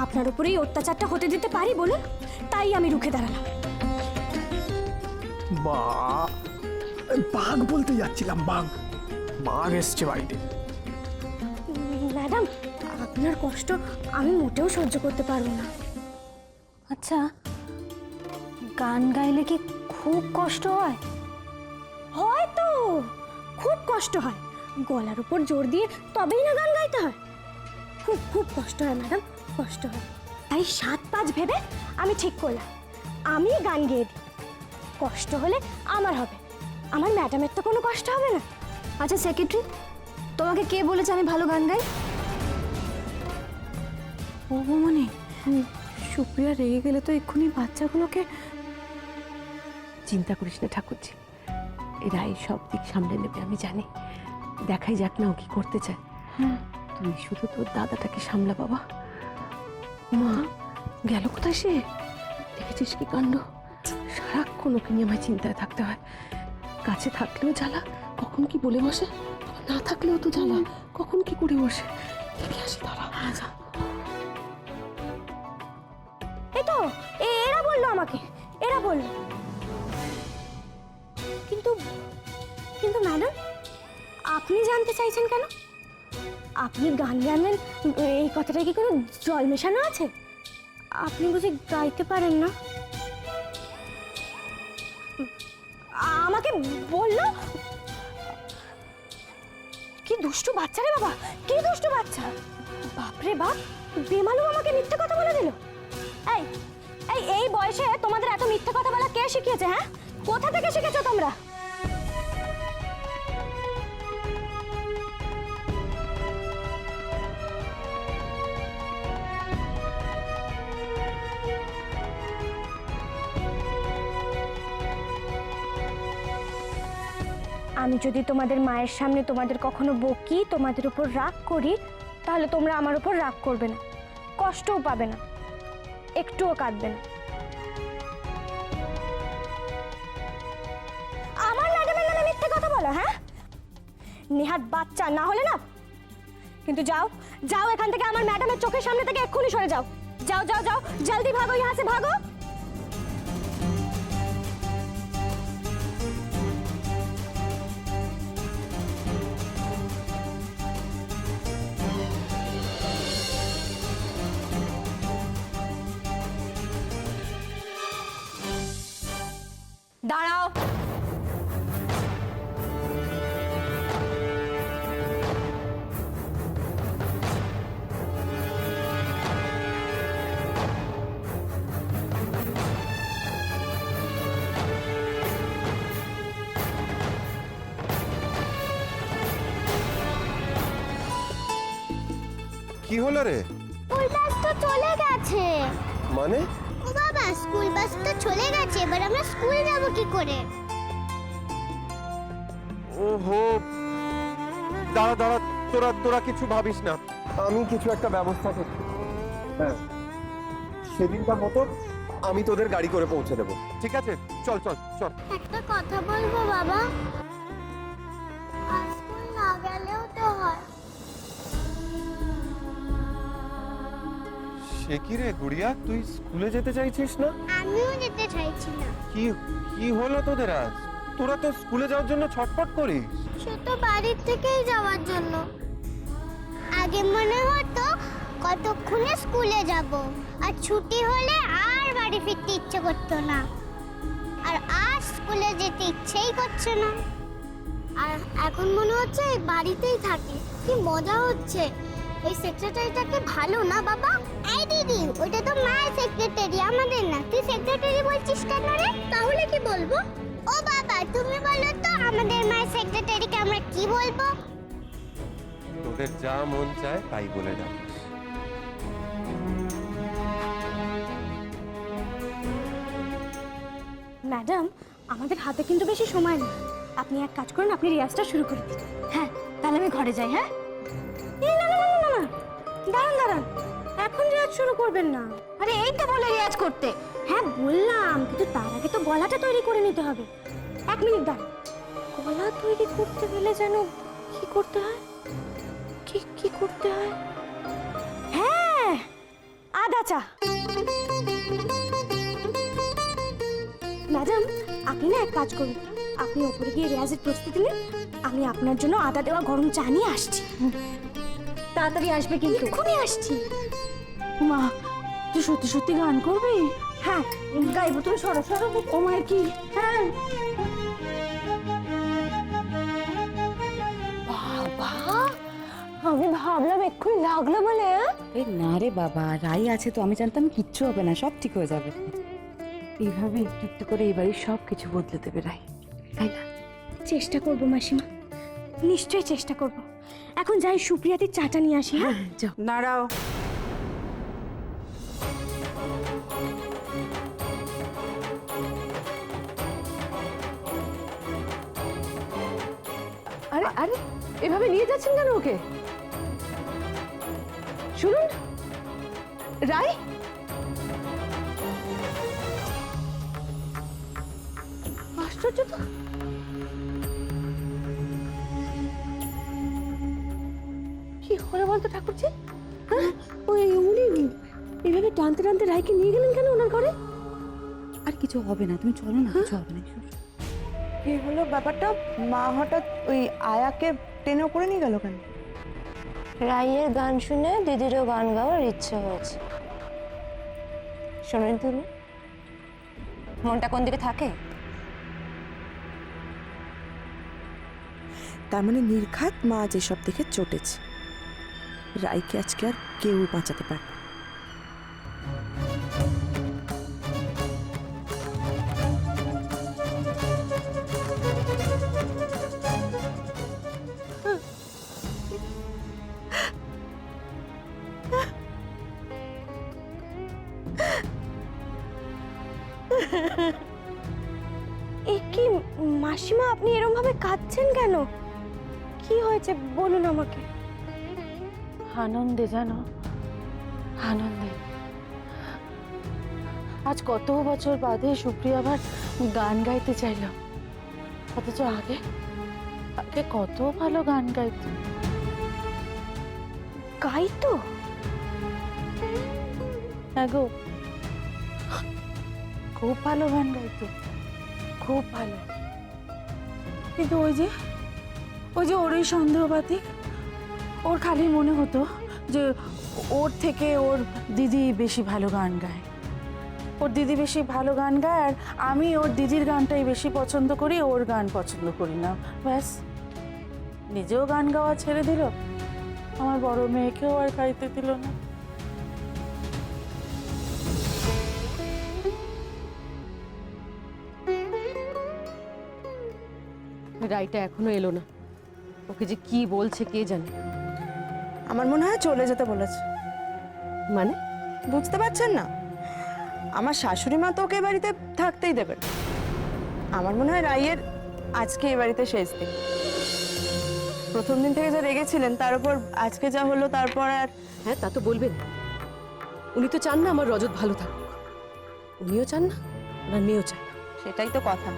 আপনার উপরে এই অত্যাচারটা হতে দিতে পারি বলুন? তাই আমি রুখে দাঁড়ালাম। বাঘ বলতে যাচ্ছিলাম, বাঘ বাঘ এসছে বাড়িতে। ম্যাডাম, আপনার কষ্ট আমি মোটেও সহ্য করতে পারবো না। আচ্ছা, গান গাইলে কি খুব কষ্ট হয়? হয়তো খুব কষ্ট হয়, গলার উপর জোর দিয়ে তবেই না গান গাইতে হয়। খুব খুব কষ্ট হয় ম্যাডাম, কষ্ট হয়। তাই 7-5 ভেবে আমি ঠিক করলাম আমি গান গেয়ে দিই। কষ্ট হলে আমার হবে, আমার ম্যাডামের তো কোনো কষ্ট হবে না। আচ্ছা সেক্রেটারি, তোমাকে কে বলেছে আমি ভালো গান গাই? ও মানে সুপ্রিয়া রেগে গেলে তো এক্ষুনি বাচ্চাগুলোকে। চিন্তা করিস না ঠাকুরজি, এরা এই সব দিক সামলে নেবে, আমি জানি। দেখাই যাক না ও কি করতে চায়। তুই শুধু তোর দাদাটাকে সামলা বাবা। মা গেল কোথায় সে? দেখেছিস কি কাণ্ড? সারাক্ষণ ওকে নিয়ে আমায় চিন্তায় থাকতে হয়। কাছে থাকলেও জ্বালা, কখন কি বলে বসে, আবার না থাকলেও তো জ্বালা, কখন কি করে বসে। দেখে আসি দাঁড়া। এই তো এরা বললো আমাকে, এরা বললো। কিন্তু কিন্তু ম্যাডাম, আপনি জানতে চাইছেন কেন? আপনি গান গাইলেন, এই কথাটা কি কোনো জল মেশানো আছে? আপনি বুঝি গাইতে পারেন না? আমাকে বললো। কি দুষ্টু বাচ্চা রে বাবা, কি দুষ্টু বাচ্চা! বাপরে বাপ, বেমালুম আমাকে মিথ্যে কথা বলে দিল। এই এই এই বয়সে তোমাদের এত মিথ্যে কথা বলা কে শিখিয়েছে? হ্যাঁ, কোথা থেকে শিখেছো তোমরা? আমি যদি তোমাদের মায়ের সামনে তোমাদের কখনো বকি, তোমাদের উপর রাগ করি, তাহলে তোমরা আমার উপর রাগ করবে না, কষ্টও পাবে না, একটুও কাঁদবে না। আমার ম্যাডামের নামে মিথ্যে কথা বলো? হ্যাঁ, নেহাত বাচ্চা না হলে না। কিন্তু যাও যাও এখান থেকে, আমার ম্যাডামের চোখের সামনে থেকে এক্ষুনি সরে যাও। যাও যাও যাও, জলদি ভাগো, यहाँ से ভাগো। দাঁড়াও। কি হলো রে? স্কুল বাস তো চলে গেছে। মানে? ও বাবা, স্কুল বাস তো চলে গেছে, এবার আমরা স্কুল যাব কি করে? ওহো, দাঁড়া দাঁড়া, তোরা তোরা কিছু ভাবিস না, আমি কিছু একটা ব্যবস্থা করছি। হ্যাঁ, সেদিনকার মতো আমি তোদের গাড়ি করে পৌঁছে দেবো, ঠিক আছে? চল চল চল। একটা কথা বলবো বাবা, আজ স্কুল না গেলেও তো হয়। সে কি রে গুড়িয়া, তুই স্কুলে যেতে চাইছিস না? আমিও যেতে চাইছি না। কি কি হলো তোদের আজ? তোরা তো স্কুলে যাওয়ার জন্য ছটফট করিস। সে তো বাড়ির থেকেই যাওয়ার জন্য। আগে মনে হতো কতক্ষণে স্কুলে যাব, আর ছুটি হলে আর বাড়ি ফিরতে ইচ্ছে করতো না, আর আজ স্কুলে যেতে ইচ্ছেই করছে না। আর এখন মনে হচ্ছে এই বাড়িতেই থাকি, কি মজা হচ্ছে। এই সেক্রেটারিটাকে ভালো না বাবা? এই দিদি, ওটা তো মায়ের সেক্রেটারি, আমাদের না। তুই সেক্রেটারি বলছিস কেন রে? তাহলে কি বলবো? ও বাবা, তুমি বলো তো আমাদের মায়ের সেক্রেটারিকে আমরা কি বলবো? তোদের যা মন চায় তাই বলে যা। ম্যাডাম, আমাদের হাতে কিন্তু বেশি সময় নেই। আপনি এক কাজ করুন, আপনি রিয়াজটা শুরু করে দিন। হ্যাঁ, তাহলে আমি ঘরে যাই। হ্যাঁ, এই না না না না না, দাঁড়ান দাঁড়ান, এখন রিয়াজ শুরু করবেন না। আরে এই তো বলে রিয়াজ করতে। হ্যাঁ বললাম, কিন্তু তার আগে তো গলাটা তৈরি করে নিতে হবে। 1 মিনিট দাঁড়ান। গলা তৈরি করতে গেলে যেন কি করতে হয়, কি করতে হয়? হ্যাঁ, আদা চা। ম্যাডাম, আপনি না এক কাজ করুন, আপনি ওপরে গিয়ে রেয়াজের প্রস্তুতি নিন, আমি আপনার জন্য আদা দেওয়া গরম চা নিয়ে আসছি। তাড়াতাড়ি আসবে কিন্তু। এক্ষুনি আসছি। মা, তুই সত্যি সত্যি গান করবি? হ্যাঁ, গাইবো। তুমি সরো সরো। ও মায়ের কি? হ্যাঁ। আমি ভাবলাম এক্ষুনি লাগলো বলে। এই না রে বাবা, রাই আছে তো, আমি জানতাম কিচ্ছু হবে না, সব ঠিক হয়ে যাবে। এইভাবে একটু একটু করে এই বাড়ির সব কিছু বদলে দেবে রাই, তাই না? চেষ্টা করবো মাসিমা, নিশ্চয়ই চেষ্টা করব। এখন যাই সুপ্রিয়াদির চাটা নিয়ে আসি। হ্যাঁ, যাও। দাঁড়াও, আরে আরে এভাবে নিয়ে যাচ্ছেন কেন ওকে? শুনুন রাই, আশ্চর্য তো। কি হলো বলতো ঠাকুরজি? হ্যাঁ, ওই উনি এইভাবে টানতে টানতে রাইকে নিয়ে গেলেন কেন ওনার ঘরে? আর কিছু হবে না, তুমি চলো না, কিছু হবে না। কি হলো ব্যাপারটা? মা হঠাৎ ওই আয়াকে টেনে করে নিয়ে গেল কেন? রাইয়ের গান শুনে দিদিরও গান গাওয়ার ইচ্ছে হয়েছে। শোনেন তুমি, মনটা কোন দিকে থাকে? তার মানে নির্ঘাত মা যেসব দেখে চটেছে, রাইকে আজকে আর কেউ বাঁচাতে পারবে না। এ কি মাসিমা, আপনি এরকম ভাবে কাঁদছেন কেন? কি হয়েছে বলুন আমাকে। আনন্দে, জানো, আনন্দে। আজ কত বছর বাদে সুপ্রিয়া আবার গান গাইতে চাইল, অথচ আগে আগে কত ভালো গান গাইতো। গাইতো? হ্যাঁ গো, খুব ভালো গান গাইতো, খুব ভালো। কিন্তু ওই যে ওর ওই সন্দেহবাতিক, ওর খালি মনে হতো যে ওর থেকে ওর দিদি বেশি ভালো গান গায়, ওর দিদি বেশি ভালো গান গায়, আর আমি ওর দিদির গানটাই বেশি পছন্দ করি, ওর গান পছন্দ করি না। ব্যাস, নিজেও গান গাওয়া ছেড়ে দিল, আমার বড় মেয়েকেও আর গাইতে দিল না। রাইটা এখনো এলো না, ওকে যে কি বলছে কে জানে। আমার মনে হয় চলে যেতে বলেছে। মানে বুঝতে পারছেন না? আমার শাশুড়ি মা তো ওকে এ বাড়িতে থাকতেই দেবেন। আমার মনে হয় রাইয়ের আজকে এ বাড়িতে শেষ দিন। প্রথম দিন থেকে যা রেগেছিলেন, তার উপর আজকে যা হলো, তারপর আর হ্যাঁ, তা তো বলবেন। উনি তো চান না আমার রজত ভালো থাকুক, উনিও চান না, ওনার মেয়েও চায় না। সেটাই তো কথা।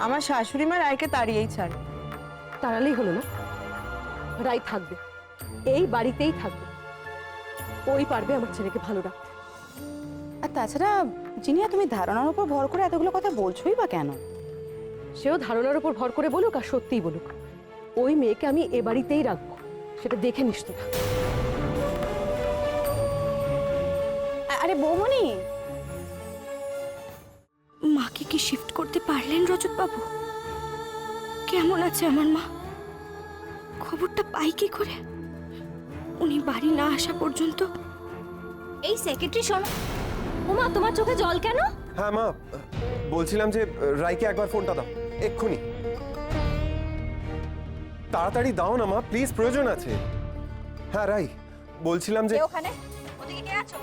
আমার শাশুড়ি মা রায়কে তাড়িয়েই ছাড়ে। তাড়ালেই হলো না, রাই থাকবে, এই বাড়িতেই থাকবে। ওই পারবে আমার ছেলেকে ভালো রাখতে। আর তাছাড়া জিনিয়া, তুমি ধারণার উপর ভর করে এতগুলো কথা বলছোই বা কেন? সেও ধারণার উপর ভর করে বলুক আর সত্যিই বলুক, ওই মেয়েকে আমি এ বাড়িতেই রাখবো, সেটা দেখে নিস তোরা। আরে বৌমনি, মাকে কি শিফট করতে পারলেন রজত বাবু? কেমন আছে আমার মা? খবরটা পাই কি করে? উনি বাড়ি না আসা পর্যন্ত। এই সেক্রেটারি শোনো। ওমা, তোমার চোখে জল কেন? হ্যাঁ মা, বলছিলাম যে রাইকে একবার ফোনটা দাও এক্ষুনি। তাড়াতাড়ি দাও না মা, প্লিজ, প্রয়োজন আছে। হ্যাঁ রাই, বলছিলাম যে ওখানে ওদিকে কে আছো?